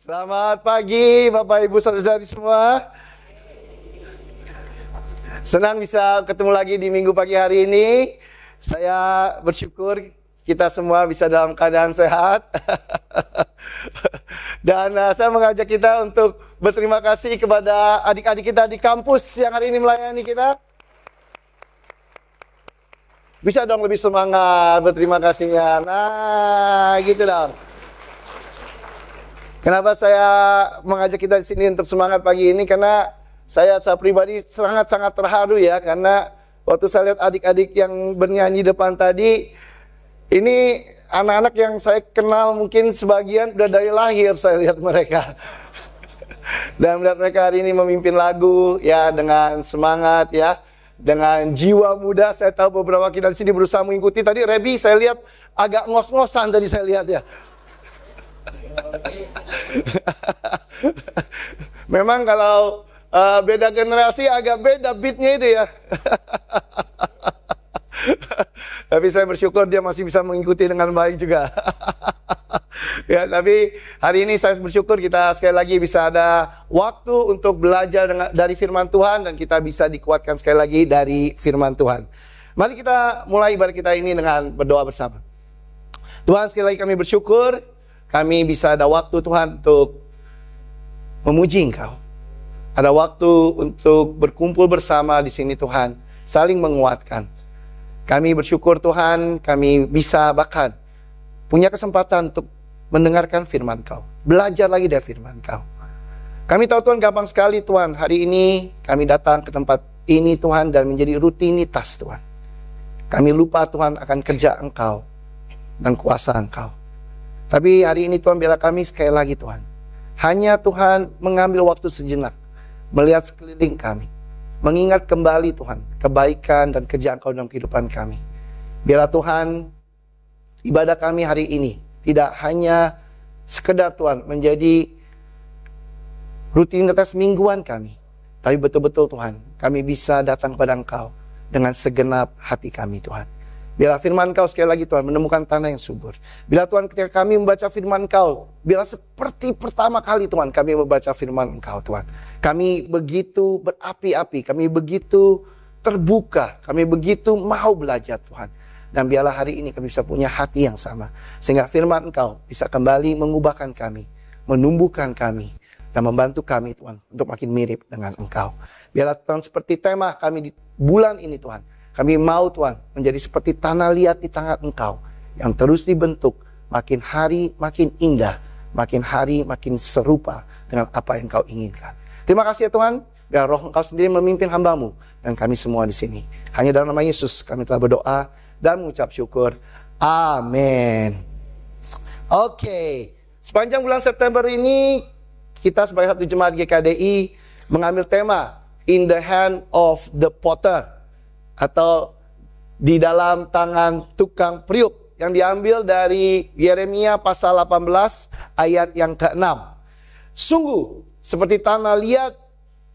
Selamat pagi Bapak Ibu Saudara-saudari semua. Senang bisa ketemu lagi di minggu pagi hari ini. Saya bersyukur kita semua bisa dalam keadaan sehat. Dan saya mengajak kita untuk berterima kasih kepada adik-adik kita di kampus yang hari ini melayani kita. Bisa dong lebih semangat berterima kasihnya. Nah, gitu dong. Kenapa saya mengajak kita di sini untuk semangat pagi ini? Karena saya pribadi sangat-sangat terharu ya. Karena waktu saya lihat adik-adik yang bernyanyi depan tadi, ini anak-anak yang saya kenal mungkin sebagian udah dari lahir saya lihat mereka. Dan melihat mereka hari ini memimpin lagu ya dengan semangat ya. Dengan jiwa muda. Saya tahu beberapa kita di sini berusaha mengikuti. Tadi Rebi saya lihat agak ngos-ngosan tadi saya lihat ya. Memang kalau beda generasi agak beda beatnya itu ya. Tapi saya bersyukur dia masih bisa mengikuti dengan baik juga. Ya, tapi hari ini saya bersyukur kita sekali lagi bisa ada waktu untuk belajar dari firman Tuhan dan kita bisa dikuatkan sekali lagi dari firman Tuhan. Mari kita mulai ibadah kita ini dengan berdoa bersama. Tuhan, sekali lagi kami bersyukur kami bisa ada waktu Tuhan untuk memuji Engkau. Ada waktu untuk berkumpul bersama di sini Tuhan, saling menguatkan. Kami bersyukur Tuhan, kami bisa bahkan punya kesempatan untuk mendengarkan firman Kau, belajar lagi dari firman Kau. Kami tahu Tuhan gampang sekali Tuhan, hari ini kami datang ke tempat ini Tuhan dan menjadi rutinitas Tuhan. Kami lupa Tuhan akan kerja Engkau dan kuasa Engkau. Tapi hari ini Tuhan biarlah kami sekali lagi Tuhan, hanya Tuhan mengambil waktu sejenak, melihat sekeliling kami, mengingat kembali Tuhan, kebaikan dan kerja Engkau dalam kehidupan kami. Biarlah Tuhan, ibadah kami hari ini, tidak hanya sekedar Tuhan menjadi rutinitas mingguan kami, tapi betul-betul Tuhan, kami bisa datang kepada Engkau dengan segenap hati kami Tuhan. Biarlah firman Kau sekali lagi Tuhan menemukan tanah yang subur. Bila Tuhan ketika kami membaca firman Kau, biarlah seperti pertama kali Tuhan kami membaca firman Engkau Tuhan. Kami begitu berapi-api, kami begitu terbuka, kami begitu mau belajar Tuhan. Dan biarlah hari ini kami bisa punya hati yang sama. Sehingga firman Engkau bisa kembali mengubahkan kami, menumbuhkan kami, dan membantu kami Tuhan untuk makin mirip dengan Engkau. Biarlah Tuhan seperti tema kami di bulan ini Tuhan. Kami mau Tuhan menjadi seperti tanah liat di tangan Engkau yang terus dibentuk makin hari makin indah, makin hari makin serupa dengan apa yang Engkau inginkan. Terima kasih ya Tuhan, biar Roh Engkau sendiri memimpin hamba-Mu dan kami semua di sini. Hanya dalam nama Yesus kami telah berdoa dan mengucap syukur. Amin. Oke, sepanjang bulan September ini kita sebagai satu jemaat GKDI mengambil tema In the Hand of the Potter, atau di dalam tangan tukang periuk, yang diambil dari Yeremia pasal 18 ayat yang ke-6. Sungguh seperti tanah liat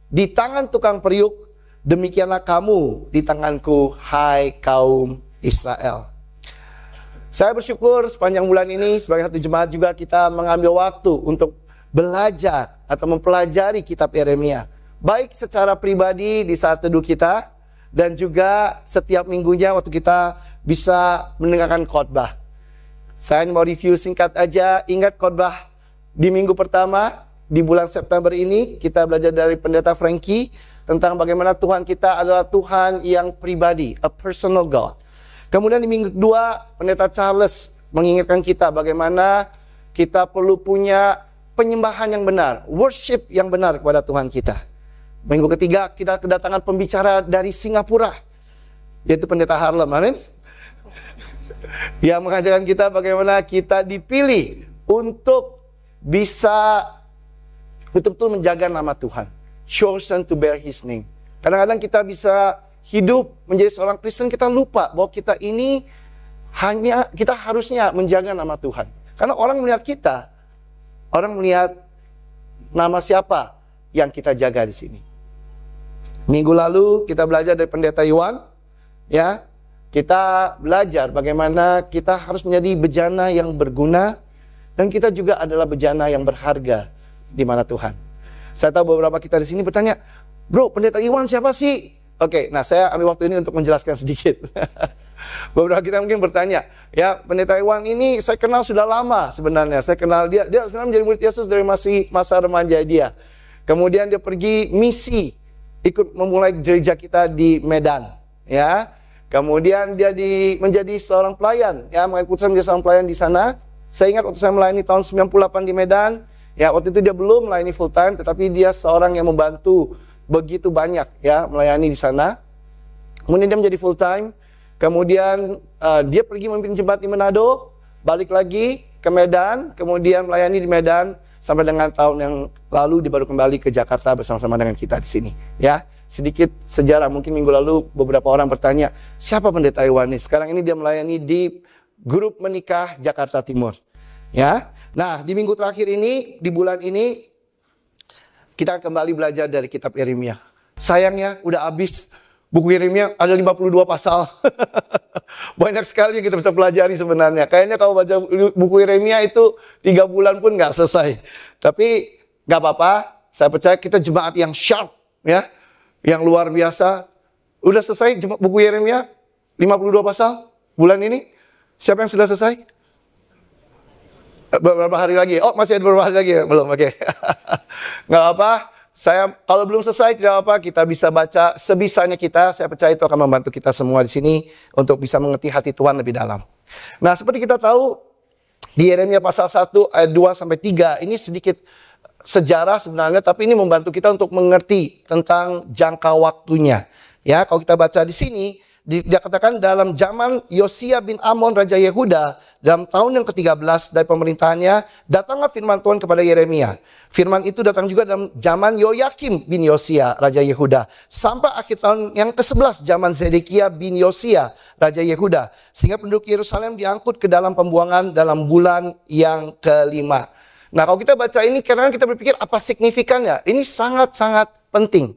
di tangan tukang periuk, demikianlah kamu di tanganku, hai kaum Israel. Saya bersyukur sepanjang bulan ini sebagai satu jemaat juga kita mengambil waktu untuk belajar atau mempelajari kitab Yeremia, baik secara pribadi di saat teduh kita, dan juga setiap minggunya waktu kita bisa mendengarkan khotbah. Saya mau review singkat aja. Ingat khotbah di minggu pertama di bulan September ini, kita belajar dari Pendeta Frankie tentang bagaimana Tuhan kita adalah Tuhan yang pribadi, a personal God. Kemudian di minggu kedua, Pendeta Charles mengingatkan kita bagaimana kita perlu punya penyembahan yang benar, worship yang benar kepada Tuhan kita. Minggu ketiga kita kedatangan pembicara dari Singapura, yaitu Pendeta Harlem, amin. Yang mengajarkan kita bagaimana kita dipilih untuk bisa betul-betul menjaga nama Tuhan, chosen to bear His name. Kadang-kadang kita bisa hidup menjadi seorang Kristen, kita lupa bahwa kita ini kita harusnya menjaga nama Tuhan. Karena orang melihat kita, orang melihat nama siapa yang kita jaga di sini. Minggu lalu kita belajar dari Pendeta Iwan, ya. Kita belajar bagaimana kita harus menjadi bejana yang berguna, dan kita juga adalah bejana yang berharga di mana Tuhan. Saya tahu beberapa kita di sini bertanya, bro, Pendeta Iwan siapa sih? Oke, nah saya ambil waktu ini untuk menjelaskan sedikit. Beberapa kita mungkin bertanya, ya Pendeta Iwan ini saya kenal sudah lama sebenarnya. Saya kenal dia sebenarnya menjadi murid Yesus dari masih masa remaja dia. Kemudian dia pergi misi, ikut memulai gereja kita di Medan, ya. Kemudian dia menjadi seorang pelayan, ya, mengambil keputusan menjadi seorang pelayan di sana. Saya ingat waktu saya melayani tahun 98 di Medan, ya, waktu itu dia belum melayani full time, tetapi dia seorang yang membantu begitu banyak, ya, melayani di sana. Kemudian dia menjadi full time, kemudian dia pergi memimpin jemaat di Manado, balik lagi ke Medan, kemudian melayani di Medan sampai dengan tahun yang lalu dia baru kembali ke Jakarta bersama-sama dengan kita di sini, ya. Sedikit sejarah, mungkin minggu lalu beberapa orang bertanya, siapa Pendeta Iwan ini? Sekarang ini dia melayani di grup menikah Jakarta Timur, ya. Nah, di minggu terakhir ini, di bulan ini, kita kembali belajar dari kitab Yeremia. Sayangnya, udah habis buku Yeremia, ada 52 pasal. Banyak sekali yang kita bisa pelajari sebenarnya. Kayaknya kalau baca buku Yeremia itu 3 bulan pun nggak selesai. Tapi nggak apa-apa, saya percaya kita jemaat yang sharp, ya. Yang luar biasa. Udah selesai buku Yeremia 52 pasal bulan ini. Siapa yang sudah selesai? Beberapa hari lagi. Oh, masih ada beberapa hari lagi ya? Belum, oke. Nggak apa. Saya kalau belum selesai tidak apa, kita bisa baca sebisanya kita. Saya percaya itu akan membantu kita semua di sini untuk bisa mengerti hati Tuhan lebih dalam. Nah, seperti kita tahu di Yeremia pasal 1 ayat 2 sampai 3 ini sedikit sejarah sebenarnya, tapi ini membantu kita untuk mengerti tentang jangka waktunya. Ya, kalau kita baca di sini, dikatakan dalam zaman Yosia bin Amon Raja Yehuda, dalam tahun yang ke-13 dari pemerintahannya, datanglah firman Tuhan kepada Yeremia. Firman itu datang juga dalam zaman Yoyakim bin Yosia Raja Yehuda, sampai akhir tahun yang ke-11 zaman Zedekia bin Yosia Raja Yehuda, sehingga penduduk Yerusalem diangkut ke dalam pembuangan dalam bulan yang ke-5. Nah, kalau kita baca ini, kadang-kadang kita berpikir apa signifikannya? Ini sangat-sangat penting.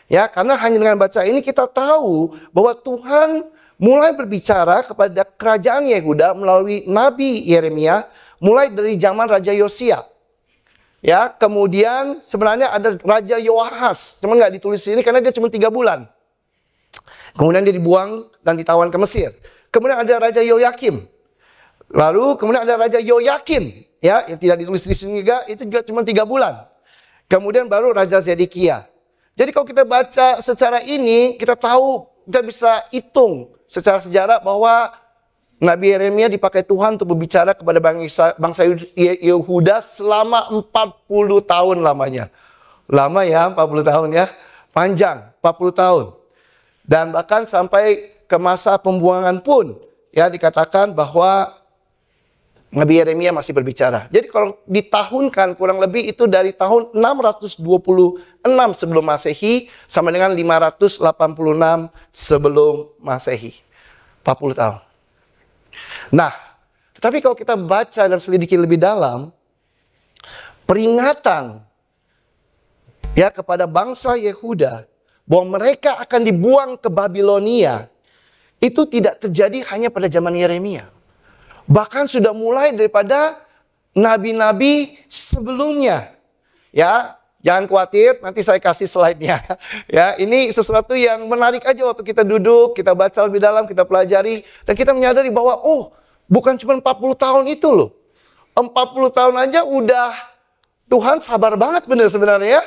Ya, karena hanya dengan baca ini kita tahu bahwa Tuhan mulai berbicara kepada kerajaan Yehuda melalui Nabi Yeremia mulai dari zaman Raja Yosia. Ya, kemudian sebenarnya ada Raja Yoahas, cuman nggak ditulis ini karena dia cuma 3 bulan. Kemudian dia dibuang dan ditawan ke Mesir. Kemudian ada Raja Yoyakim. Lalu kemudian ada Raja Yoyakin, ya, yang tidak ditulis di sini juga, itu juga cuma 3 bulan. Kemudian baru Raja Zedekia. Jadi kalau kita baca secara ini, kita tahu, kita bisa hitung secara sejarah bahwa Nabi Yeremia dipakai Tuhan untuk berbicara kepada bangsa Yehuda selama 40 tahun lamanya. Lama ya, 40 tahun ya. Panjang, 40 tahun. Dan bahkan sampai ke masa pembuangan pun, ya, dikatakan bahwa Nabi Yeremia masih berbicara. Jadi kalau ditahunkan kurang lebih itu dari tahun 626 sebelum Masehi sampai dengan 586 sebelum Masehi. 40 tahun. Nah, tetapi kalau kita baca dan selidiki lebih dalam, peringatan ya kepada bangsa Yehuda bahwa mereka akan dibuang ke Babilonia itu tidak terjadi hanya pada zaman Yeremia. Bahkan sudah mulai daripada nabi-nabi sebelumnya. Ya, jangan khawatir, nanti saya kasih slide-nya. Ya, ini sesuatu yang menarik aja waktu kita duduk, kita baca lebih dalam, kita pelajari, dan kita menyadari bahwa oh, bukan cuma 40 tahun itu loh. 40 tahun aja udah Tuhan sabar banget bener sebenarnya ya.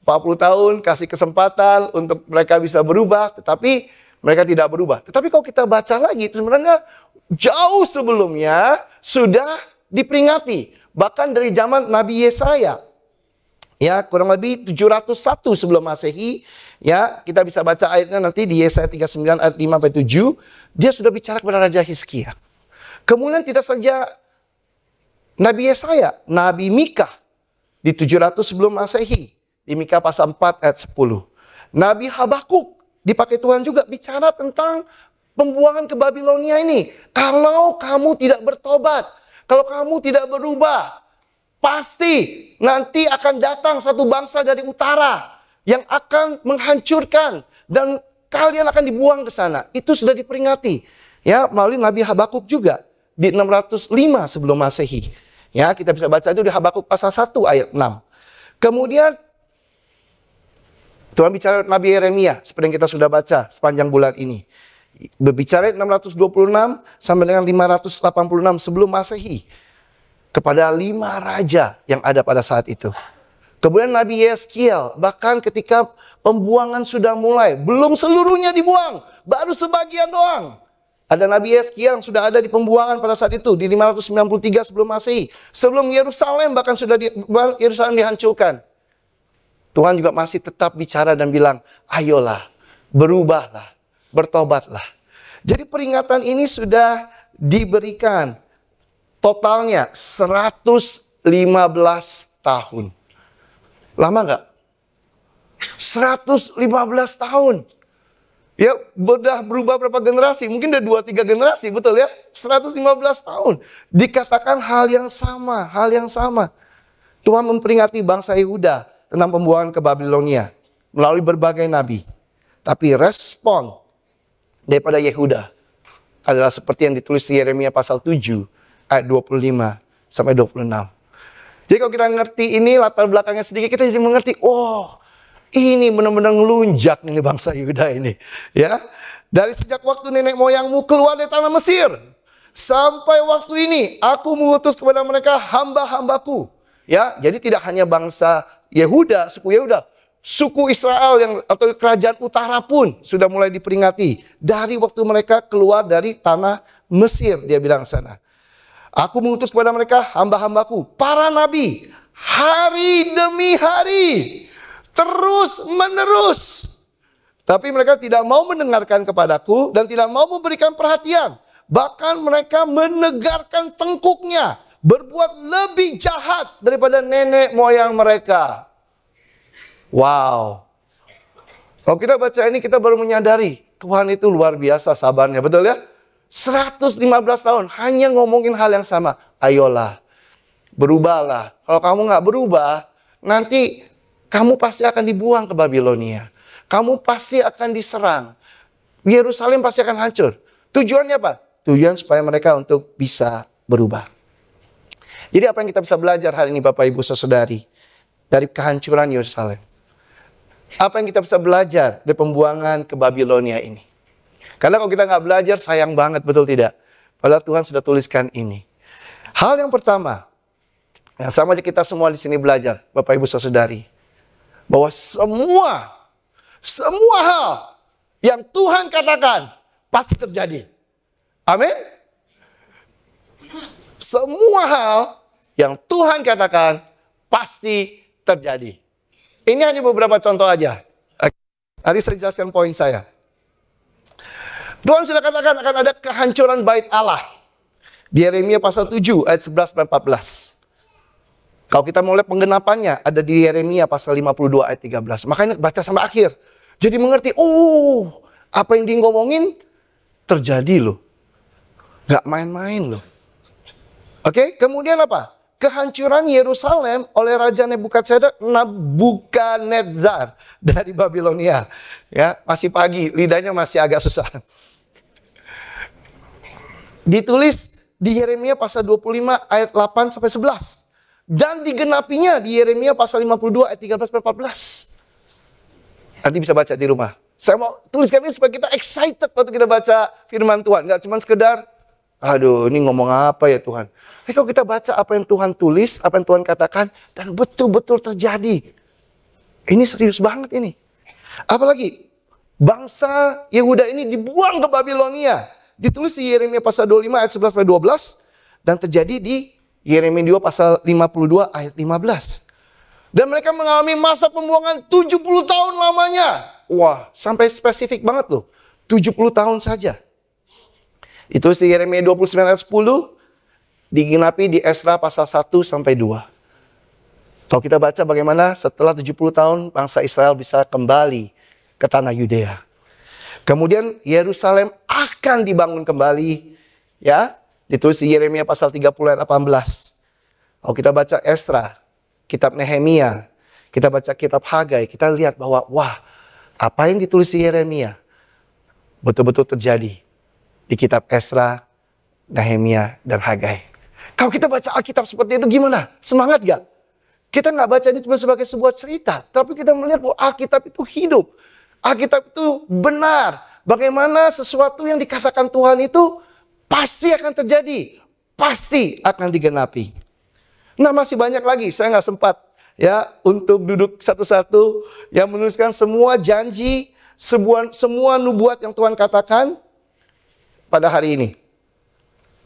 40 tahun kasih kesempatan untuk mereka bisa berubah, tetapi mereka tidak berubah. Tetapi kalau kita baca lagi, sebenarnya jauh sebelumnya sudah diperingati. Bahkan dari zaman Nabi Yesaya. Ya, kurang lebih 701 sebelum Masehi. Ya, kita bisa baca ayatnya nanti di Yesaya 39 ayat 5-7. Dia sudah bicara kepada Raja Hizkia. Kemudian tidak saja Nabi Yesaya, Nabi Mika di 700 sebelum Masehi. Di Mika pasal 4 ayat 10. Nabi Habakuk dipakai Tuhan juga bicara tentang pembuangan ke Babilonia ini. Kalau kamu tidak bertobat, kalau kamu tidak berubah, pasti nanti akan datang satu bangsa dari utara yang akan menghancurkan dan kalian akan dibuang ke sana. Itu sudah diperingati ya melalui Nabi Habakuk juga di 605 sebelum Masehi. Ya, kita bisa baca itu di Habakuk pasal 1 ayat 6. Kemudian Tuhan bicara Nabi Yeremia seperti yang kita sudah baca sepanjang bulan ini. Berbicara 626 sampai dengan 586 sebelum Masehi. Kepada 5 raja yang ada pada saat itu. Kemudian Nabi Yeskiel, bahkan ketika pembuangan sudah mulai, belum seluruhnya dibuang, baru sebagian doang. Ada Nabi Yeskiel yang sudah ada di pembuangan pada saat itu, di 593 sebelum Masehi. Sebelum Yerusalem bahkan sudah Yerusalem dihancurkan. Tuhan juga masih tetap bicara dan bilang, ayolah, berubahlah, bertobatlah. Jadi peringatan ini sudah diberikan. Totalnya 115 tahun. Lama nggak? 115 tahun. Ya, berubah berapa generasi? Mungkin udah 2-3 generasi, betul ya? 115 tahun. Dikatakan hal yang sama, hal yang sama. Tuhan memperingati bangsa Yehuda tentang pembuangan ke Babilonia melalui berbagai nabi. Tapi respon daripada Yehuda adalah seperti yang ditulis di Yeremia pasal 7 ayat 25 sampai 26. Jadi kalau kita ngerti ini latar belakangnya sedikit, kita jadi mengerti, oh, ini benar-benar ngelunjak nih bangsa Yehuda ini, ya. Dari sejak waktu nenek moyangmu keluar dari tanah Mesir sampai waktu ini aku mengutus kepada mereka hamba-hambaku. Ya, jadi tidak hanya bangsa Yehuda, suku Israel yang atau kerajaan utara pun sudah mulai diperingati dari waktu mereka keluar dari tanah Mesir, dia bilang sana. Aku mengutus kepada mereka hamba-hambaku, para nabi, hari demi hari, terus menerus. Tapi mereka tidak mau mendengarkan kepadaku dan tidak mau memberikan perhatian. Bahkan mereka menegarkan tengkuknya, berbuat lebih jahat daripada nenek moyang mereka. Wow. Kalau kita baca ini kita baru menyadari Tuhan itu luar biasa sabarnya, betul ya? 115 tahun hanya ngomongin hal yang sama. Ayolah, berubahlah. Kalau kamu nggak berubah, nanti kamu pasti akan dibuang ke Babilonia. Kamu pasti akan diserang. Yerusalem pasti akan hancur. Tujuannya apa? Tujuan supaya mereka untuk bisa berubah. Jadi apa yang kita bisa belajar hari ini Bapak Ibu Saudari dari kehancuran Yerusalem? Apa yang kita bisa belajar dari pembuangan ke Babilonia ini? Karena kalau kita nggak belajar sayang banget, betul tidak? Padahal Tuhan sudah tuliskan ini. Hal yang pertama, yang sama aja kita semua di sini belajar, Bapak Ibu Saudari, bahwa semua hal yang Tuhan katakan pasti terjadi. Amin. Semua hal yang Tuhan katakan pasti terjadi. Ini hanya beberapa contoh aja. Nanti saya jelaskan poin saya. Tuhan sudah katakan akan ada kehancuran bait Allah. Di Yeremia pasal 7 ayat 11 dan 14. Kalau kita mau lihat penggenapannya ada di Yeremia pasal 52 ayat 13. Makanya baca sampai akhir. Jadi mengerti, oh, apa yang dia ngomongin terjadi loh. Gak main-main loh. Oke, kemudian apa? Kehancuran Yerusalem oleh Raja Nebukadnezar dari Babilonia. Ya, masih pagi, lidahnya masih agak susah. Ditulis di Yeremia pasal 25 ayat 8 sampai 11. Dan digenapinya di Yeremia pasal 52 ayat 13 sampai 14. Nanti bisa baca di rumah. Saya mau tuliskan ini supaya kita excited waktu kita baca firman Tuhan. Gak cuma sekedar, aduh ini ngomong apa ya Tuhan. Tapi kalau kita baca apa yang Tuhan tulis, apa yang Tuhan katakan, dan betul-betul terjadi. Ini serius banget ini. Apalagi, bangsa Yehuda ini dibuang ke Babilonia. Ditulis di Yeremia pasal 25 ayat 11 sampai 12. Dan terjadi di Yeremia 2 pasal 52 ayat 15. Dan mereka mengalami masa pembuangan 70 tahun lamanya. Wah, sampai spesifik banget loh. 70 tahun saja. Itu di Yeremia 29 ayat 10. Digenapi di Esra pasal 1 sampai 2. Kalau kita baca bagaimana setelah 70 tahun bangsa Israel bisa kembali ke tanah Yudea. Kemudian Yerusalem akan dibangun kembali. Ya, ditulis di Yeremia pasal 30 ayat 18. Kalau kita baca Esra, kitab Nehemia, kita baca kitab Hagai, kita lihat bahwa wah, apa yang ditulis di Yeremia betul-betul terjadi di kitab Esra, Nehemia, dan Hagai. Kalau kita baca Alkitab seperti itu gimana? Semangat gak? Kita nggak baca ini cuma sebagai sebuah cerita, tapi kita melihat bahwa Alkitab itu hidup. Alkitab itu benar. Bagaimana sesuatu yang dikatakan Tuhan itu pasti akan terjadi, pasti akan digenapi. Nah, masih banyak lagi, saya nggak sempat ya untuk duduk satu-satu yang menuliskan semua janji, semua nubuat yang Tuhan katakan pada hari ini.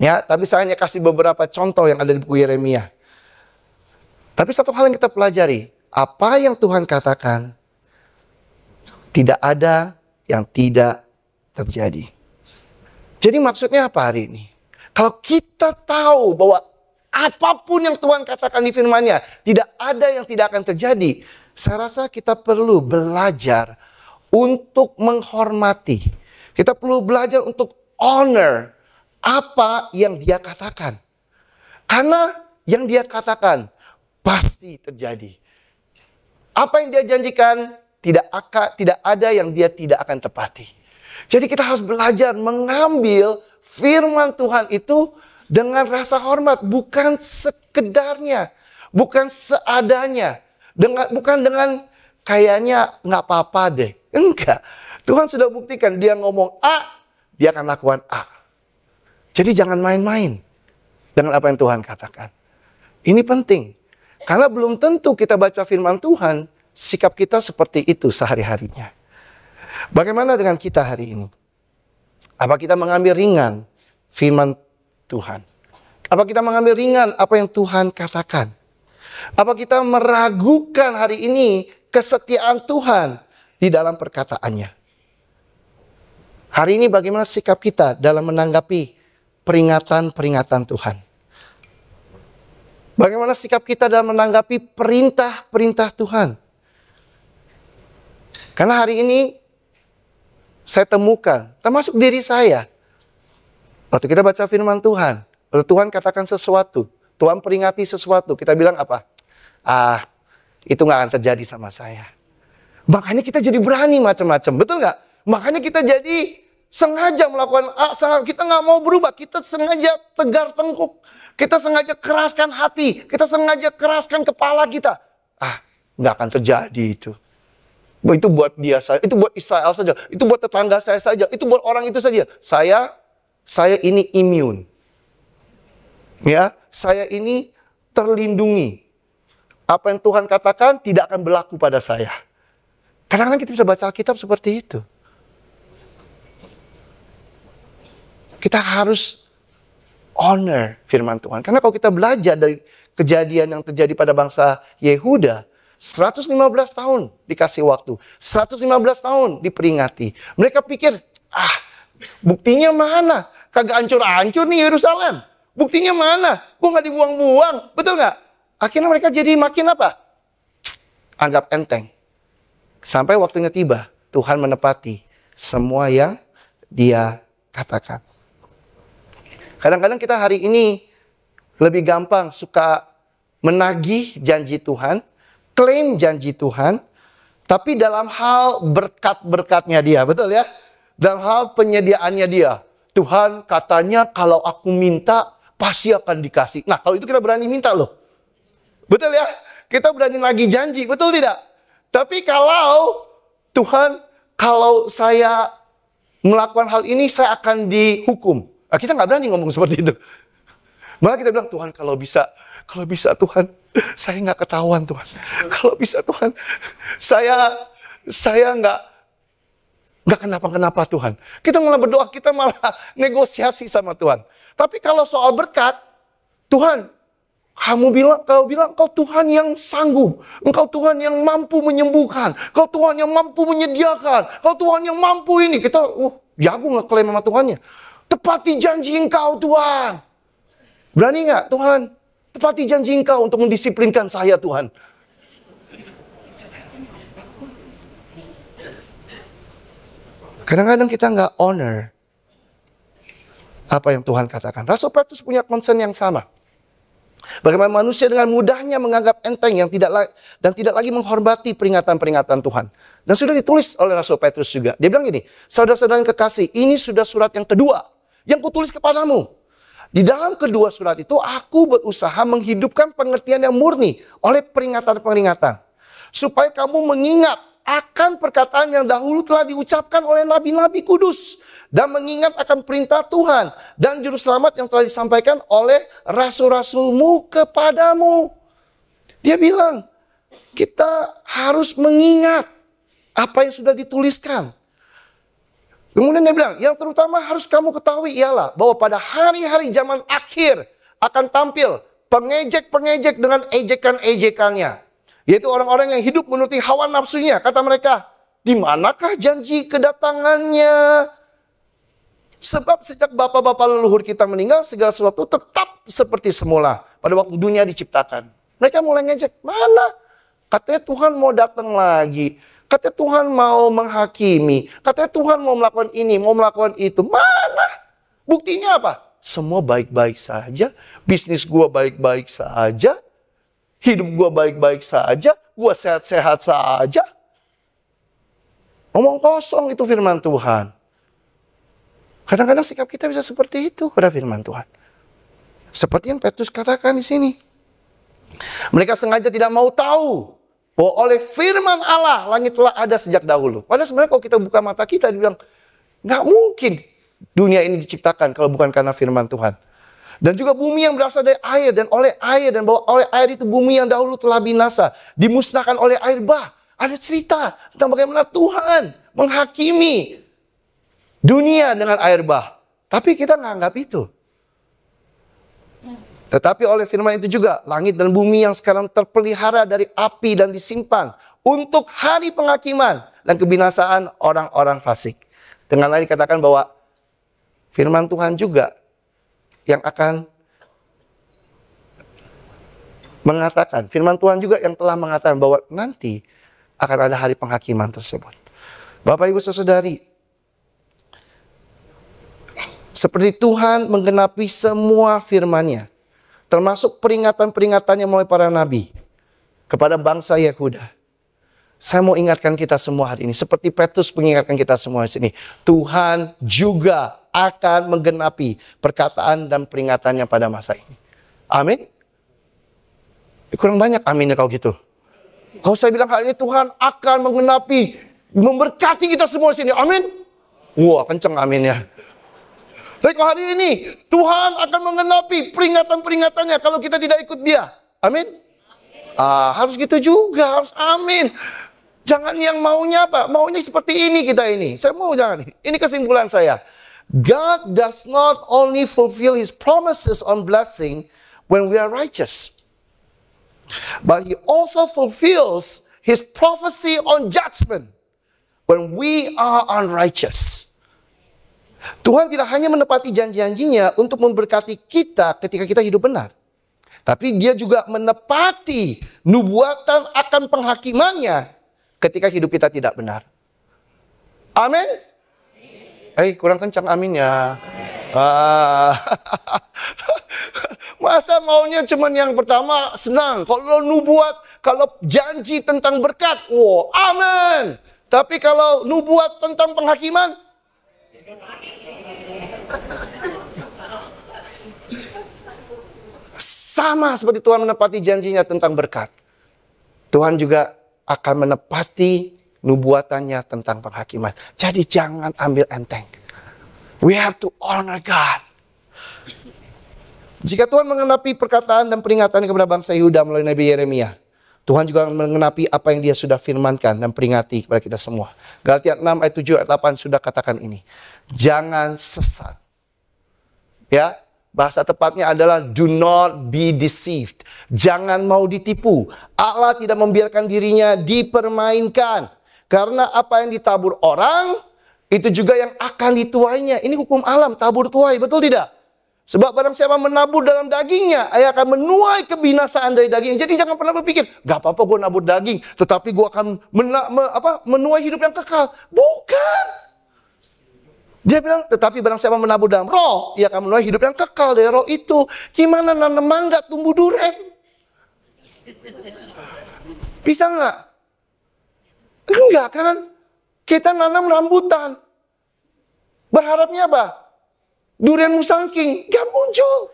Ya, tapi saya hanya kasih beberapa contoh yang ada di buku Yeremia. Tapi satu hal yang kita pelajari, apa yang Tuhan katakan tidak ada yang tidak terjadi. Jadi maksudnya apa hari ini? Kalau kita tahu bahwa apapun yang Tuhan katakan di firman-Nya, tidak ada yang tidak akan terjadi. Saya rasa kita perlu belajar untuk menghormati. Kita perlu belajar untuk honor apa yang Dia katakan. Karena yang Dia katakan pasti terjadi. Apa yang Dia janjikan tidak ada yang Dia tidak akan tepati. Jadi kita harus belajar mengambil firman Tuhan itu dengan rasa hormat, bukan sekedarnya, bukan seadanya, bukan dengan kayaknya nggak apa-apa deh. Enggak. Tuhan sudah buktikan Dia ngomong A, Dia akan lakukan A. Jadi jangan main-main dengan apa yang Tuhan katakan. Ini penting. Karena belum tentu kita baca firman Tuhan, sikap kita seperti itu sehari-harinya. Bagaimana dengan kita hari ini? Apa kita mengambil ringan firman Tuhan? Apa kita mengambil ringan apa yang Tuhan katakan? Apa kita meragukan hari ini kesetiaan Tuhan di dalam perkataannya? Hari ini bagaimana sikap kita dalam menanggapi peringatan-peringatan Tuhan? Bagaimana sikap kita dalam menanggapi perintah-perintah Tuhan? Karena hari ini saya temukan, termasuk diri saya. Waktu kita baca firman Tuhan, waktu Tuhan katakan sesuatu, Tuhan peringati sesuatu, kita bilang apa? Itu nggak akan terjadi sama saya. Makanya kita jadi berani macam-macam, betul nggak? Makanya kita jadi sengaja melakukan kita nggak mau berubah, kita sengaja tegar tengkuk, kita sengaja keraskan hati, kita sengaja keraskan kepala kita. Nggak akan terjadi itu. Itu buat dia saja, itu buat Israel saja, itu buat tetangga saya saja, itu buat orang itu saja. Saya ini imun. Ya, saya ini terlindungi. Apa yang Tuhan katakan tidak akan berlaku pada saya. Kadang-kadang kita bisa baca Alkitab seperti itu. Kita harus honor firman Tuhan. Karena kalau kita belajar dari kejadian yang terjadi pada bangsa Yehuda, 115 tahun dikasih waktu. 115 tahun diperingati. Mereka pikir, buktinya mana? Kagak hancur-hancur nih Yerusalem. Buktinya mana? Kok nggak dibuang-buang? Betul nggak? Akhirnya mereka jadi makin apa? Anggap enteng. Sampai waktunya tiba, Tuhan menepati semua yang Dia katakan. Kadang-kadang kita hari ini lebih gampang suka menagih janji Tuhan, klaim janji Tuhan, tapi dalam hal berkat-berkatnya Dia, betul ya? Dalam hal penyediaannya Dia. Tuhan katanya kalau aku minta pasti akan dikasih. Nah, kalau itu kita berani minta loh. Betul ya? Kita berani lagi janji, betul tidak? Tapi kalau Tuhan, kalau saya melakukan hal ini saya akan dihukum. Kita nggak berani ngomong seperti itu. Malah kita bilang, Tuhan kalau bisa Tuhan, saya nggak ketahuan Tuhan. Kalau bisa Tuhan, saya nggak kenapa-kenapa Tuhan. Kita malah berdoa, kita malah negosiasi sama Tuhan. Tapi kalau soal berkat, Tuhan, kau bilang kau Tuhan yang sanggup. Engkau Tuhan yang mampu menyembuhkan. Kau Tuhan yang mampu menyediakan. Kau Tuhan yang mampu ini. Kita jago ngeklaim sama Tuhannya. Tepati janji Engkau Tuhan. Berani nggak Tuhan? Tepati janji Engkau untuk mendisiplinkan saya Tuhan. Kadang-kadang kita nggak honor apa yang Tuhan katakan. Rasul Petrus punya concern yang sama. Bagaimana manusia dengan mudahnya menganggap enteng yang tidak lagi menghormati peringatan-peringatan Tuhan. Dan sudah ditulis oleh Rasul Petrus juga. Dia bilang gini, saudara-saudara yang kekasih, ini sudah surat yang kedua yang kutulis kepadamu. Di dalam kedua surat itu, aku berusaha menghidupkan pengertian yang murni oleh peringatan-peringatan. Supaya kamu mengingat akan perkataan yang dahulu telah diucapkan oleh nabi-nabi kudus. Dan mengingat akan perintah Tuhan dan juru selamat yang telah disampaikan oleh rasul-rasulmu kepadamu. Dia bilang, kita harus mengingat apa yang sudah dituliskan. Kemudian dia bilang, yang terutama harus kamu ketahui ialah bahwa pada hari-hari zaman akhir akan tampil pengejek-pengejek dengan ejekan-ejekannya. Yaitu orang-orang yang hidup menuruti hawa nafsunya. Kata mereka, di manakah janji kedatangannya? Sebab sejak bapak-bapak leluhur kita meninggal, segala sesuatu tetap seperti semula pada waktu dunia diciptakan. Mereka mulai ngejek, mana? Katanya Tuhan mau datang lagi. Katanya Tuhan mau menghakimi. Katanya Tuhan mau melakukan ini, mau melakukan itu. Mana? Buktinya apa? Semua baik-baik saja. Bisnis gua baik-baik saja. Hidup gua baik-baik saja. Gua sehat-sehat saja. Omong kosong itu firman Tuhan. Kadang-kadang sikap kita bisa seperti itu pada firman Tuhan. Seperti yang Petrus katakan di sini. Mereka sengaja tidak mau tahu bahwa oleh firman Allah langit telah ada sejak dahulu. Padahal sebenarnya kalau kita buka mata kita, dibilang nggak mungkin dunia ini diciptakan kalau bukan karena firman Tuhan. Dan juga bumi yang berasal dari air dan oleh air, dan bahwa oleh air itu bumi yang dahulu telah binasa dimusnahkan oleh air bah. Ada cerita tentang bagaimana Tuhan menghakimi dunia dengan air bah. Tapi kita nggak anggap itu. Tetapi oleh firman itu juga, langit dan bumi yang sekarang terpelihara dari api dan disimpan untuk hari penghakiman dan kebinasaan orang-orang fasik. Dengan lain dikatakan bahwa firman Tuhan juga yang akan mengatakan, firman Tuhan juga yang telah mengatakan bahwa nanti akan ada hari penghakiman tersebut. Bapak Ibu Saudari, seperti Tuhan menggenapi semua firman-Nya, termasuk peringatan-peringatannya melalui para nabi kepada bangsa Yehuda. Saya mau ingatkan kita semua hari ini, seperti Petrus mengingatkan kita semua di sini, Tuhan juga akan menggenapi perkataan dan peringatannya pada masa ini. Amin. Kurang banyak aminnya kalau gitu. Kalau saya bilang hal ini, Tuhan akan menggenapi, memberkati kita semua di sini. Amin. Wah, kenceng aminnya. Tapi kalau hari ini, Tuhan akan menggenapi peringatan-peringatannya kalau kita tidak ikut dia. Amin. Harus gitu juga, harus amin. Jangan yang maunya apa? Maunya seperti ini kita ini. Saya mau jangan. Ini kesimpulan saya. God does not only fulfill His promises on blessing when we are righteous, but He also fulfills His prophecy on judgment when we are unrighteous. Tuhan tidak hanya menepati janji-janjinya untuk memberkati kita ketika kita hidup benar, tapi Dia juga menepati nubuatan akan penghakimannya ketika hidup kita tidak benar. Amin. Kurang kencang aminnya. Masa maunya cuman yang pertama senang. Kalau nubuat, kalau janji tentang berkat, wow, amin. Tapi kalau nubuat tentang penghakiman, sama seperti Tuhan menepati janjinya tentang berkat, Tuhan juga akan menepati nubuatannya tentang penghakiman. Jadi jangan ambil enteng. We have to honor God. Jika Tuhan mengenapi perkataan dan peringatan kepada bangsa Yehuda melalui Nabi Yeremia, Tuhan juga mengenapi apa yang Dia sudah firmankan dan peringati kepada kita semua. Galatia 6 ayat 7 ayat 8 sudah katakan ini. Jangan sesat. Ya, bahasa tepatnya adalah do not be deceived. Jangan mau ditipu. Allah tidak membiarkan dirinya dipermainkan. Karena apa yang ditabur orang, itu juga yang akan dituainya. Ini hukum alam, tabur tuai, betul tidak? Sebab barang siapa menabur dalam dagingnya, ia akan menuai kebinasaan dari daging. Jadi jangan pernah berpikir, gak apa-apa gue nabur daging, tetapi gue akan menuai hidup yang kekal. Bukan. Dia bilang, tetapi barang siapa menabur dalam roh, ia akan menuai hidup yang kekal dari roh itu. Gimana nanam mangga tumbuh duren? Bisa nggak? Enggak kan? Kita nanam rambutan. Berharapnya apa? Durian musangking, gak muncul.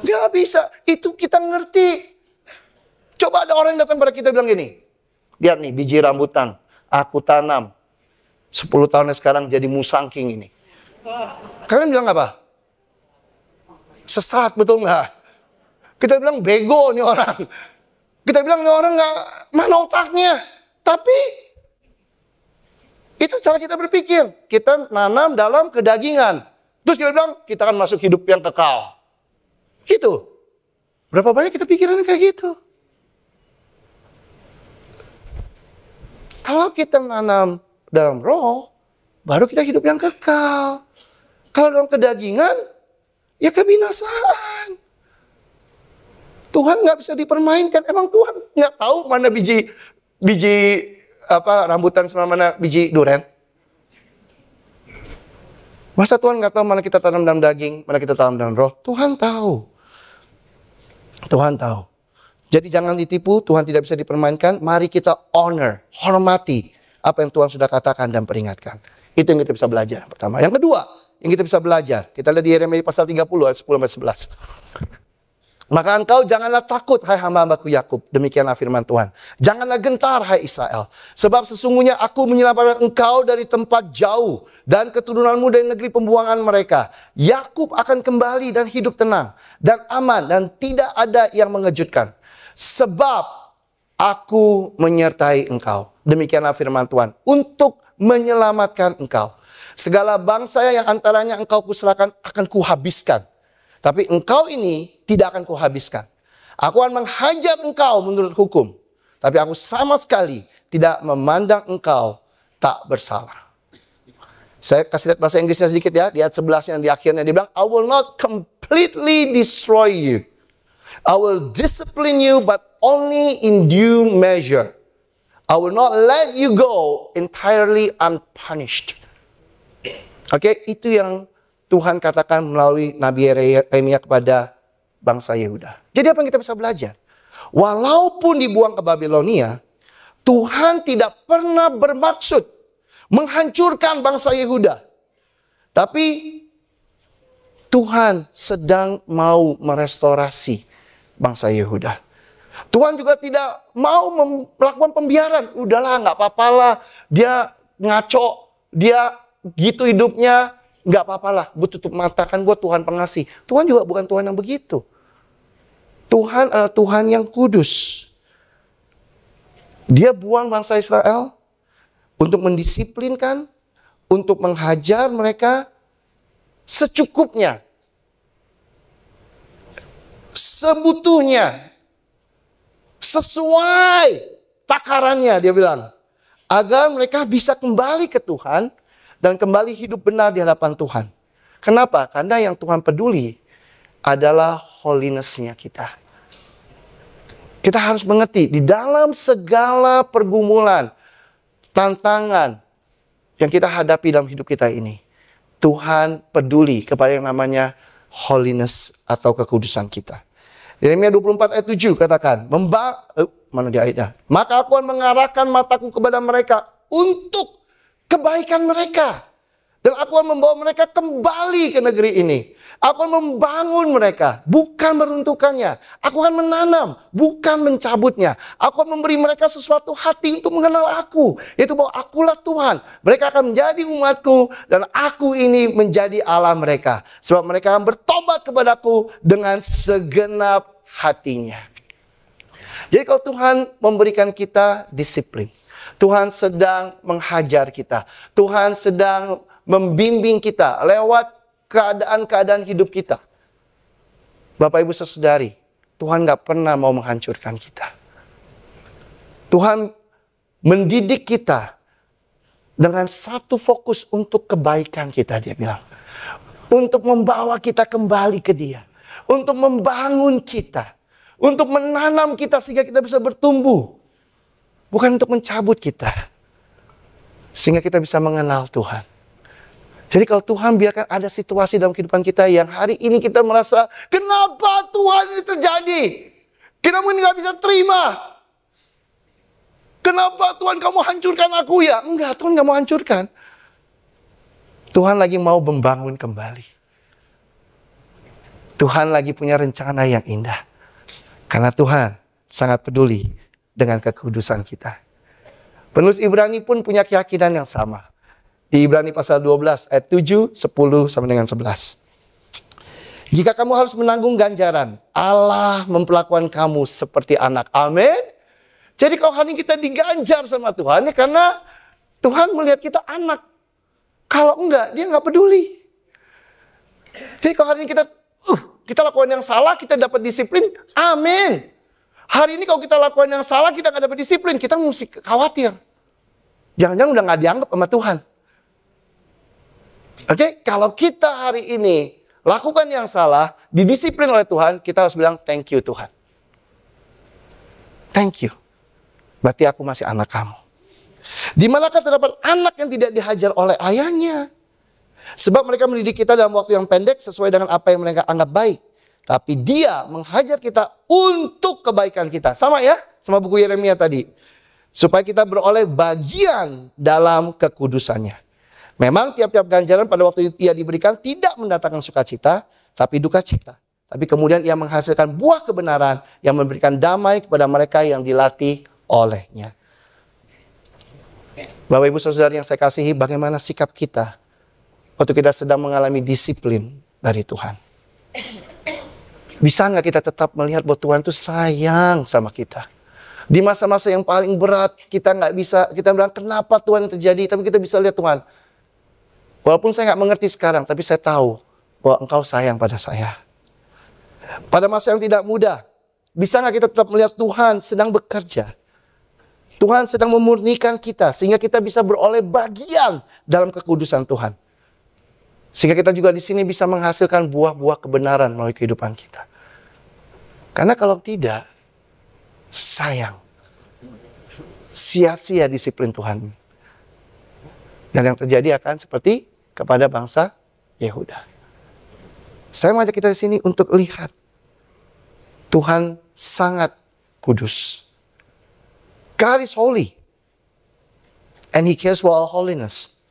Gak bisa, itu kita ngerti. Coba ada orang yang datang pada kita bilang gini, lihat nih biji rambutan, aku tanam 10 tahun sekarang jadi musangking ini. Kalian bilang apa? Sesat, betul nggak? Kita bilang bego nih orang. Kita bilang nih orang nggak, mana otaknya. Tapi itu cara kita berpikir. Kita nanam dalam kedagingan. Terus kita bilang kita akan masuk hidup yang kekal. Gitu. Berapa banyak kita pikiran kayak gitu? Kalau kita nanam dalam roh, baru kita hidup yang kekal. Kalau dalam kedagingan, ya kebinasaan. Tuhan nggak bisa dipermainkan. Emang Tuhan nggak tahu mana biji rambutan sama mana biji durian? Masa Tuhan nggak tahu mana kita tanam dalam daging, mana kita tanam dalam roh? Tuhan tahu. Tuhan tahu. Jadi jangan ditipu, Tuhan tidak bisa dipermainkan. Mari kita honor, hormati apa yang Tuhan sudah katakan dan peringatkan. Itu yang kita bisa belajar pertama. Yang kedua, yang kita bisa belajar. Kita lihat di Yeremia pasal 30 ayat 10-11. Maka engkau janganlah takut, hai hamba-hambaku Yakub. Demikianlah firman Tuhan. Janganlah gentar, hai Israel. Sebab sesungguhnya aku menyelamatkan engkau dari tempat jauh. Dan keturunanmu dari negeri pembuangan mereka. Yakub akan kembali dan hidup tenang. Dan aman. Dan tidak ada yang mengejutkan. Sebab aku menyertai engkau. Demikianlah firman Tuhan. Untuk menyelamatkan engkau. Segala bangsa yang antaranya engkau kuserahkan akan kuhabiskan. Tapi engkau ini tidak akan kuhabiskan. Aku akan menghajar engkau menurut hukum. Tapi aku sama sekali tidak memandang engkau tak bersalah. Saya kasih lihat bahasa Inggrisnya sedikit ya. Di ayat 11 yang di akhirnya dia bilang, I will not completely destroy you. I will discipline you but only in due measure. I will not let you go entirely unpunished. Oke, itu yang Tuhan katakan melalui Nabi Yeremia kepada bangsa Yehuda. Jadi apa yang kita bisa belajar? Walaupun dibuang ke Babilonia, Tuhan tidak pernah bermaksud menghancurkan bangsa Yehuda. Tapi Tuhan sedang mau merestorasi bangsa Yehuda. Tuhan juga tidak mau melakukan pembiaran. Udahlah, nggak apa-apalah. Dia ngaco, dia gitu hidupnya. Nggak apa-apalah, gue tutup mata, kan gue Tuhan pengasih. Tuhan juga bukan Tuhan yang begitu. Tuhan adalah Tuhan yang kudus. Dia buang bangsa Israel untuk mendisiplinkan, untuk menghajar mereka secukupnya. Sebutuhnya. Sesuai takarannya, dia bilang. Agar mereka bisa kembali ke Tuhan dan kembali hidup benar di hadapan Tuhan. Kenapa? Karena yang Tuhan peduli adalah holiness-nya kita. Kita harus mengerti, di dalam segala pergumulan, tantangan yang kita hadapi dalam hidup kita ini, Tuhan peduli kepada yang namanya holiness atau kekudusan kita. Yeremia 24 ayat 7 katakan, mana dia ayatnya? Maka aku akan mengarahkan mataku kepada mereka untuk kebaikan mereka. Dan aku akan membawa mereka kembali ke negeri ini. Aku akan membangun mereka, bukan meruntuhkannya. Aku akan menanam, bukan mencabutnya. Aku akan memberi mereka sesuatu hati untuk mengenal aku. Yaitu bahwa akulah Tuhan. Mereka akan menjadi umatku dan aku ini menjadi Allah mereka. Sebab mereka akan bertobat kepadaku dengan segenap hatinya. Jadi kalau Tuhan memberikan kita disiplin, Tuhan sedang menghajar kita. Tuhan sedang membimbing kita lewat keadaan-keadaan hidup kita. Bapak Ibu Saudari, Tuhan gak pernah mau menghancurkan kita. Tuhan mendidik kita dengan satu fokus untuk kebaikan kita, dia bilang. Untuk membawa kita kembali ke dia. Untuk membangun kita. Untuk menanam kita sehingga kita bisa bertumbuh. Bukan untuk mencabut kita. Sehingga kita bisa mengenal Tuhan. Jadi kalau Tuhan biarkan ada situasi dalam kehidupan kita yang hari ini kita merasa, kenapa Tuhan ini terjadi? Kenapa ini gak bisa terima? Kenapa Tuhan kamu hancurkan aku ya? Enggak, Tuhan gak mau hancurkan. Tuhan lagi mau membangun kembali. Tuhan lagi punya rencana yang indah. Karena Tuhan sangat peduli dengan kekudusan kita. Penulis Ibrani pun punya keyakinan yang sama. Di Ibrani pasal 12 ayat 7, 10 sampai dengan 11. Jika kamu harus menanggung ganjaran, Allah memperlakukan kamu seperti anak. Amin. Jadi kalau hari ini kita diganjar sama Tuhan, ya karena Tuhan melihat kita anak. Kalau enggak, dia enggak peduli. Jadi kalau hari ini kita lakukan yang salah, kita dapat disiplin. Amin. Hari ini kalau kita lakukan yang salah, kita enggak dapat disiplin. Kita mesti khawatir. Jangan-jangan udah enggak dianggap sama Tuhan. Oke, kalau kita hari ini lakukan yang salah, didisiplin oleh Tuhan, kita harus bilang thank you Tuhan. Thank you. Berarti aku masih anak kamu. Di manakah terdapat anak yang tidak dihajar oleh ayahnya? Sebab mereka mendidik kita dalam waktu yang pendek sesuai dengan apa yang mereka anggap baik. Tapi dia menghajar kita untuk kebaikan kita. Sama ya, sama buku Yeremia tadi. Supaya kita beroleh bagian dalam kekudusannya. Memang tiap-tiap ganjaran pada waktu ia diberikan tidak mendatangkan sukacita, tapi duka cita. Tapi kemudian ia menghasilkan buah kebenaran yang memberikan damai kepada mereka yang dilatih olehnya. Bapak Ibu Saudara yang saya kasihi, bagaimana sikap kita waktu kita sedang mengalami disiplin dari Tuhan? Bisa nggak kita tetap melihat bahwa Tuhan itu sayang sama kita? Di masa-masa yang paling berat, kita nggak bisa, kita bilang kenapa Tuhan yang terjadi, tapi kita bisa lihat Tuhan. Walaupun saya nggak mengerti sekarang, tapi saya tahu bahwa Engkau sayang pada saya. Pada masa yang tidak mudah, bisa nggak kita tetap melihat Tuhan sedang bekerja? Tuhan sedang memurnikan kita, sehingga kita bisa beroleh bagian dalam kekudusan Tuhan. Sehingga kita juga di sini bisa menghasilkan buah-buah kebenaran melalui kehidupan kita. Karena kalau tidak, sayang. Sia-sia disiplin Tuhan. Dan yang terjadi akan seperti kepada bangsa Yehuda. Saya mengajak kita di sini untuk lihat Tuhan sangat kudus. God is holy. And He cares for our holiness.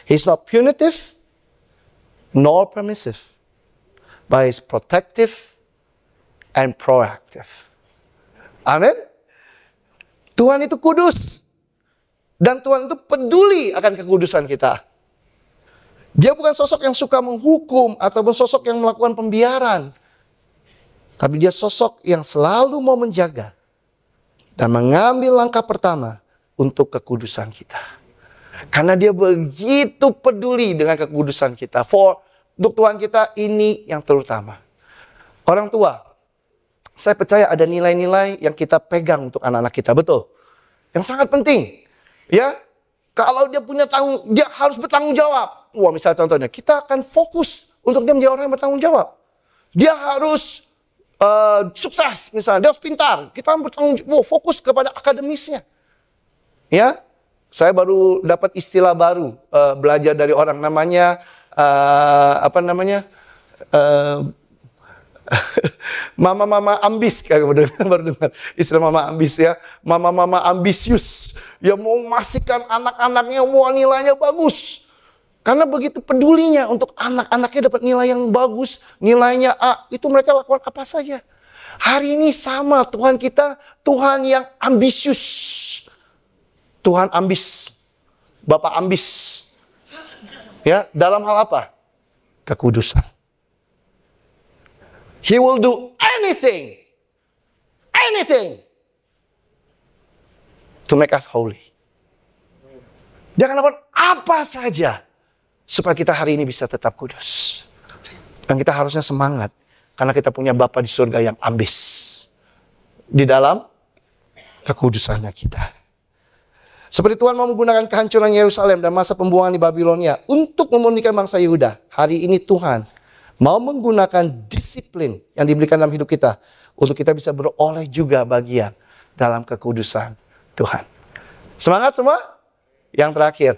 He's not punitive nor permissive. But He's protective and proactive. Amin. Tuhan itu kudus. Dan Tuhan itu peduli akan kekudusan kita. Dia bukan sosok yang suka menghukum ataupun sosok yang melakukan pembiaran. Tapi dia sosok yang selalu mau menjaga dan mengambil langkah pertama untuk kekudusan kita. Karena dia begitu peduli dengan kekudusan kita. Untuk Tuhan kita ini yang terutama. Orang tua, saya percaya ada nilai-nilai yang kita pegang untuk anak-anak kita. Betul. Yang sangat penting. Ya, kalau dia dia harus bertanggung jawab. Wah, misalnya contohnya, kita akan fokus untuk dia menjadi orang yang bertanggung jawab. Dia harus sukses, misalnya dia harus pintar. Kita bertanggung jawab, fokus kepada akademisnya. Ya, saya baru dapat istilah baru belajar dari orang namanya mama-mama ambis, kayak baru dengar istilah mama ambis ya. Mama-mama ambisius yang mau memastikan anak-anaknya nilainya bagus. Karena begitu pedulinya untuk anak-anaknya dapat nilai yang bagus, nilainya A, itu mereka lakukan apa saja. Hari ini sama Tuhan kita, Tuhan yang ambisius. Tuhan ambis. Bapak ambis. Ya, dalam hal apa? Kekudusan. He will do anything to make us holy. Dia akan lakukan apa saja supaya kita hari ini bisa tetap kudus. Dan kita harusnya semangat karena kita punya Bapa di surga yang ambis di dalam kekudusannya kita. Seperti Tuhan mau menggunakan kehancuran Yerusalem dan masa pembuangan di Babilonia untuk memurnikan bangsa Yehuda. Hari ini Tuhan mau menggunakan disiplin yang diberikan dalam hidup kita untuk kita bisa beroleh juga bagian dalam kekudusan Tuhan. Semangat semua? Yang terakhir,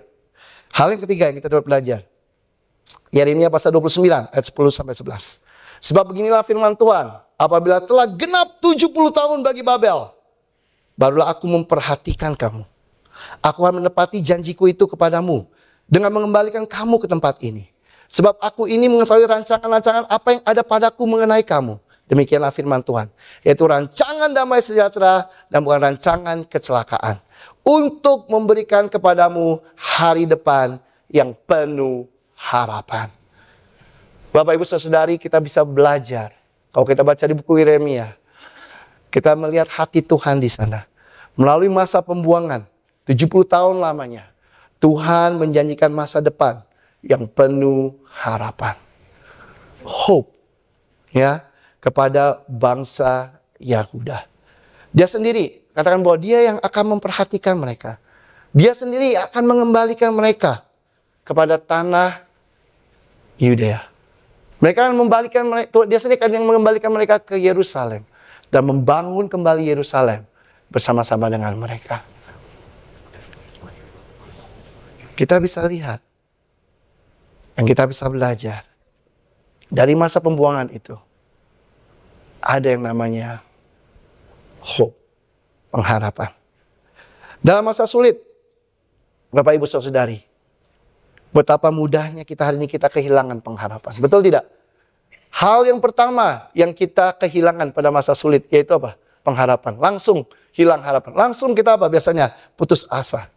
hal yang ketiga yang kita dapat belajar. Yeremia pasal 29 ayat 10 sampai 11. Sebab beginilah firman Tuhan, apabila telah genap 70 tahun bagi Babel, barulah aku memperhatikan kamu. Aku akan menepati janjiku itu kepadamu dengan mengembalikan kamu ke tempat ini. Sebab aku ini mengetahui rancangan-rancangan apa yang ada padaku mengenai kamu. Demikianlah firman Tuhan. Yaitu rancangan damai sejahtera dan bukan rancangan kecelakaan. Untuk memberikan kepadamu hari depan yang penuh harapan. Bapak Ibu Saudari, kita bisa belajar. Kalau kita baca di buku Yeremia, kita melihat hati Tuhan di sana. Melalui masa pembuangan, 70 tahun lamanya, Tuhan menjanjikan masa depan yang penuh harapan. Hope, ya, kepada bangsa Yahuda. Dia sendiri katakan bahwa dia yang akan memperhatikan mereka. Dia sendiri akan mengembalikan mereka kepada tanah Yudea. Mereka akan membalikan mereka, dia sendiri akan yang mengembalikan mereka ke Yerusalem dan membangun kembali Yerusalem bersama-sama dengan mereka. Kita bisa lihat dan kita bisa belajar dari masa pembuangan itu. Ada yang namanya hope, pengharapan. Dalam masa sulit, Bapak Ibu Saudari, betapa mudahnya kita hari ini kita kehilangan pengharapan. Betul tidak? Hal yang pertama yang kita kehilangan pada masa sulit yaitu apa? Pengharapan. Langsung hilang harapan. Langsung kita apa? Biasanya putus asa.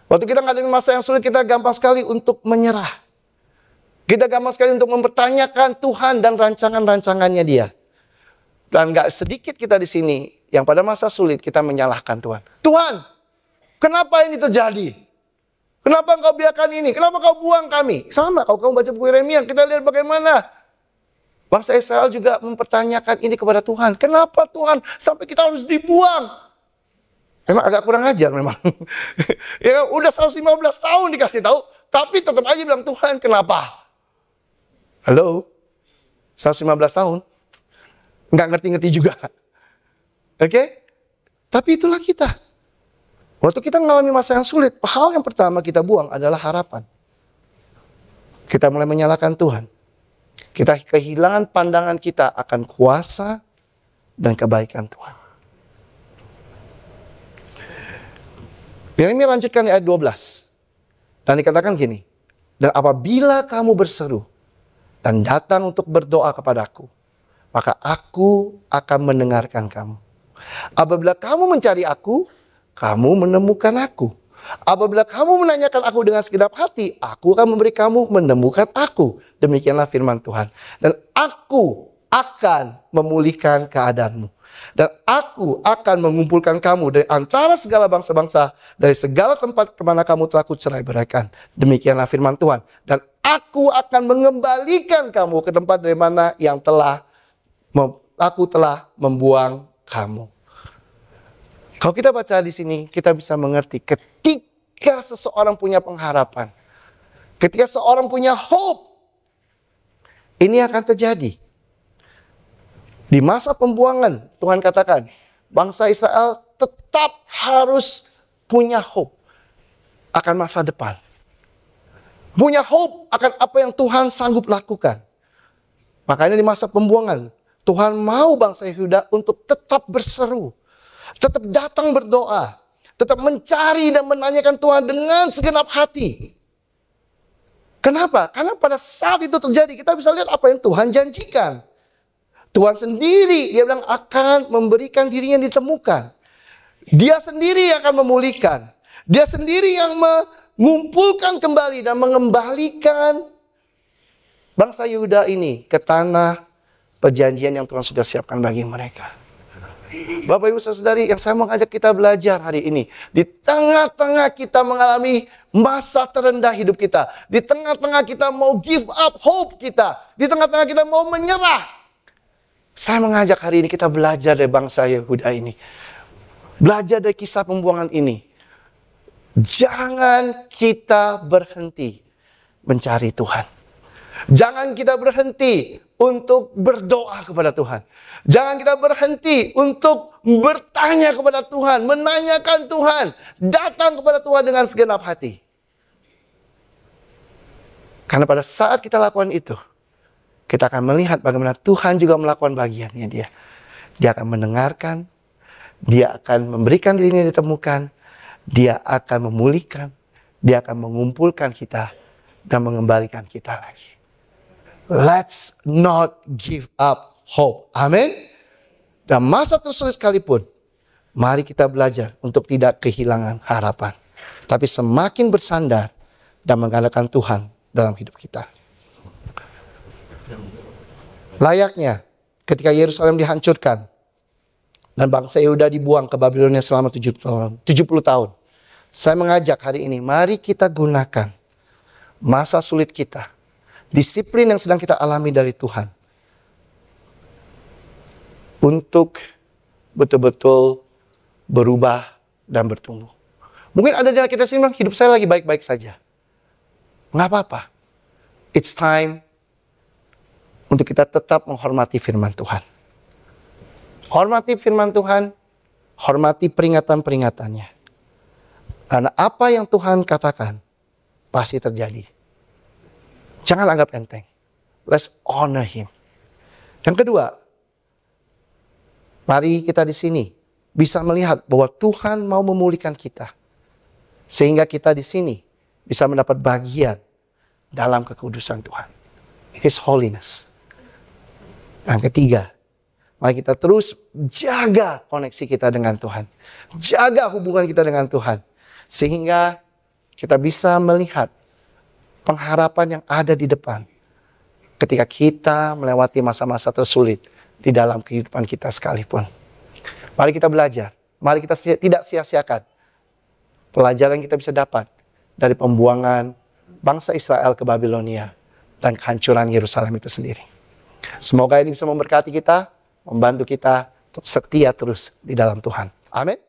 Waktu kita ngadepin masa yang sulit, kita gampang sekali untuk menyerah. Kita gampang sekali untuk mempertanyakan Tuhan dan rancangan-rancangannya Dia. Dan gak sedikit kita di sini yang pada masa sulit kita menyalahkan Tuhan. Tuhan, kenapa ini terjadi? Kenapa Engkau biarkan ini? Kenapa Kau buang kami? Sama, kalau kamu baca buku Yeremia, kita lihat bagaimana bangsa Israel juga mempertanyakan ini kepada Tuhan. Kenapa Tuhan sampai kita harus dibuang? Memang agak kurang ajar memang. Ya, udah 115 tahun dikasih tahu, tapi tetap aja bilang, Tuhan kenapa? Halo? 115 tahun? Nggak ngerti-ngerti juga. Oke? Tapi itulah kita. Waktu kita mengalami masa yang sulit, hal yang pertama kita buang adalah harapan. Kita mulai menyalahkan Tuhan. Kita kehilangan pandangan kita akan kuasa dan kebaikan Tuhan. Yeremia lanjutkan di ayat 12. Dan dikatakan gini. Dan apabila kamu berseru dan datang untuk berdoa kepadaku, maka aku akan mendengarkan kamu. Apabila kamu mencari aku, kamu menemukan aku. Apabila kamu menanyakan aku dengan segenap hati, aku akan memberi kamu menemukan aku. Demikianlah firman Tuhan. Dan aku akan memulihkan keadaanmu. Dan aku akan mengumpulkan kamu dari antara segala bangsa-bangsa, dari segala tempat kemana kamu telah kucerai-beraikan. Demikianlah firman Tuhan. Dan aku akan mengembalikan kamu ke tempat dari mana yang aku telah membuang kamu. Kalau kita baca di sini, kita bisa mengerti ketika seseorang punya pengharapan, ketika seorang punya hope, ini akan terjadi. Di masa pembuangan, Tuhan katakan, bangsa Israel tetap harus punya hope akan masa depan. Punya hope akan apa yang Tuhan sanggup lakukan. Makanya di masa pembuangan, Tuhan mau bangsa Yehuda untuk tetap berseru. Tetap datang berdoa. Tetap mencari dan menanyakan Tuhan dengan segenap hati. Kenapa? Karena pada saat itu terjadi, kita bisa lihat apa yang Tuhan janjikan. Tuhan sendiri, dia bilang akan memberikan dirinya ditemukan. Dia sendiri yang akan memulihkan. Dia sendiri yang mengumpulkan kembali dan mengembalikan bangsa Yehuda ini ke tanah perjanjian yang Tuhan sudah siapkan bagi mereka. Bapak Ibu Saudari, yang saya mau ajak kita belajar hari ini, di tengah-tengah kita mengalami masa terendah hidup kita, di tengah-tengah kita mau give up hope kita, di tengah-tengah kita mau menyerah, saya mengajak hari ini kita belajar dari bangsa Yehuda ini, belajar dari kisah pembuangan ini. Jangan kita berhenti mencari Tuhan. Jangan kita berhenti untuk berdoa kepada Tuhan. Jangan kita berhenti untuk bertanya kepada Tuhan, menanyakan Tuhan, datang kepada Tuhan dengan segenap hati. Karena pada saat kita lakukan itu, kita akan melihat bagaimana Tuhan juga melakukan bagiannya dia. Dia akan mendengarkan, dia akan memberikan dirinya ditemukan, dia akan memulihkan, Dia akan mengumpulkan kita dan mengembalikan kita lagi. Let's not give up hope. Amin. Dan masa tersulit sekalipun, mari kita belajar untuk tidak kehilangan harapan. Tapi semakin bersandar dan mengandalkan Tuhan dalam hidup kita. Layaknya ketika Yerusalem dihancurkan dan bangsa Yehuda dibuang ke Babilonia selama 70 tahun. Saya mengajak hari ini, mari kita gunakan masa sulit kita, disiplin yang sedang kita alami dari Tuhan, untuk betul-betul berubah dan bertumbuh. Mungkin ada di kita sini bilang, hidup saya lagi baik-baik saja. Nggak apa-apa. It's time untuk kita tetap menghormati firman Tuhan. Hormati firman Tuhan, hormati peringatan-peringatannya. Karena apa yang Tuhan katakan, pasti terjadi. Jangan anggap enteng. Let's honor Him. Yang kedua, mari kita di sini bisa melihat bahwa Tuhan mau memulihkan kita. Sehingga kita di sini bisa mendapat bagian dalam kekudusan Tuhan. His holiness. Yang ketiga, mari kita terus jaga koneksi kita dengan Tuhan. Jaga hubungan kita dengan Tuhan. Sehingga kita bisa melihat pengharapan yang ada di depan. Ketika kita melewati masa-masa tersulit di dalam kehidupan kita sekalipun. Mari kita belajar. Mari kita tidak sia-siakan pelajaran yang kita bisa dapat dari pembuangan bangsa Israel ke Babilonia dan kehancuran Yerusalem itu sendiri. Semoga ini bisa memberkati kita, membantu kita untuk setia terus di dalam Tuhan. Amin.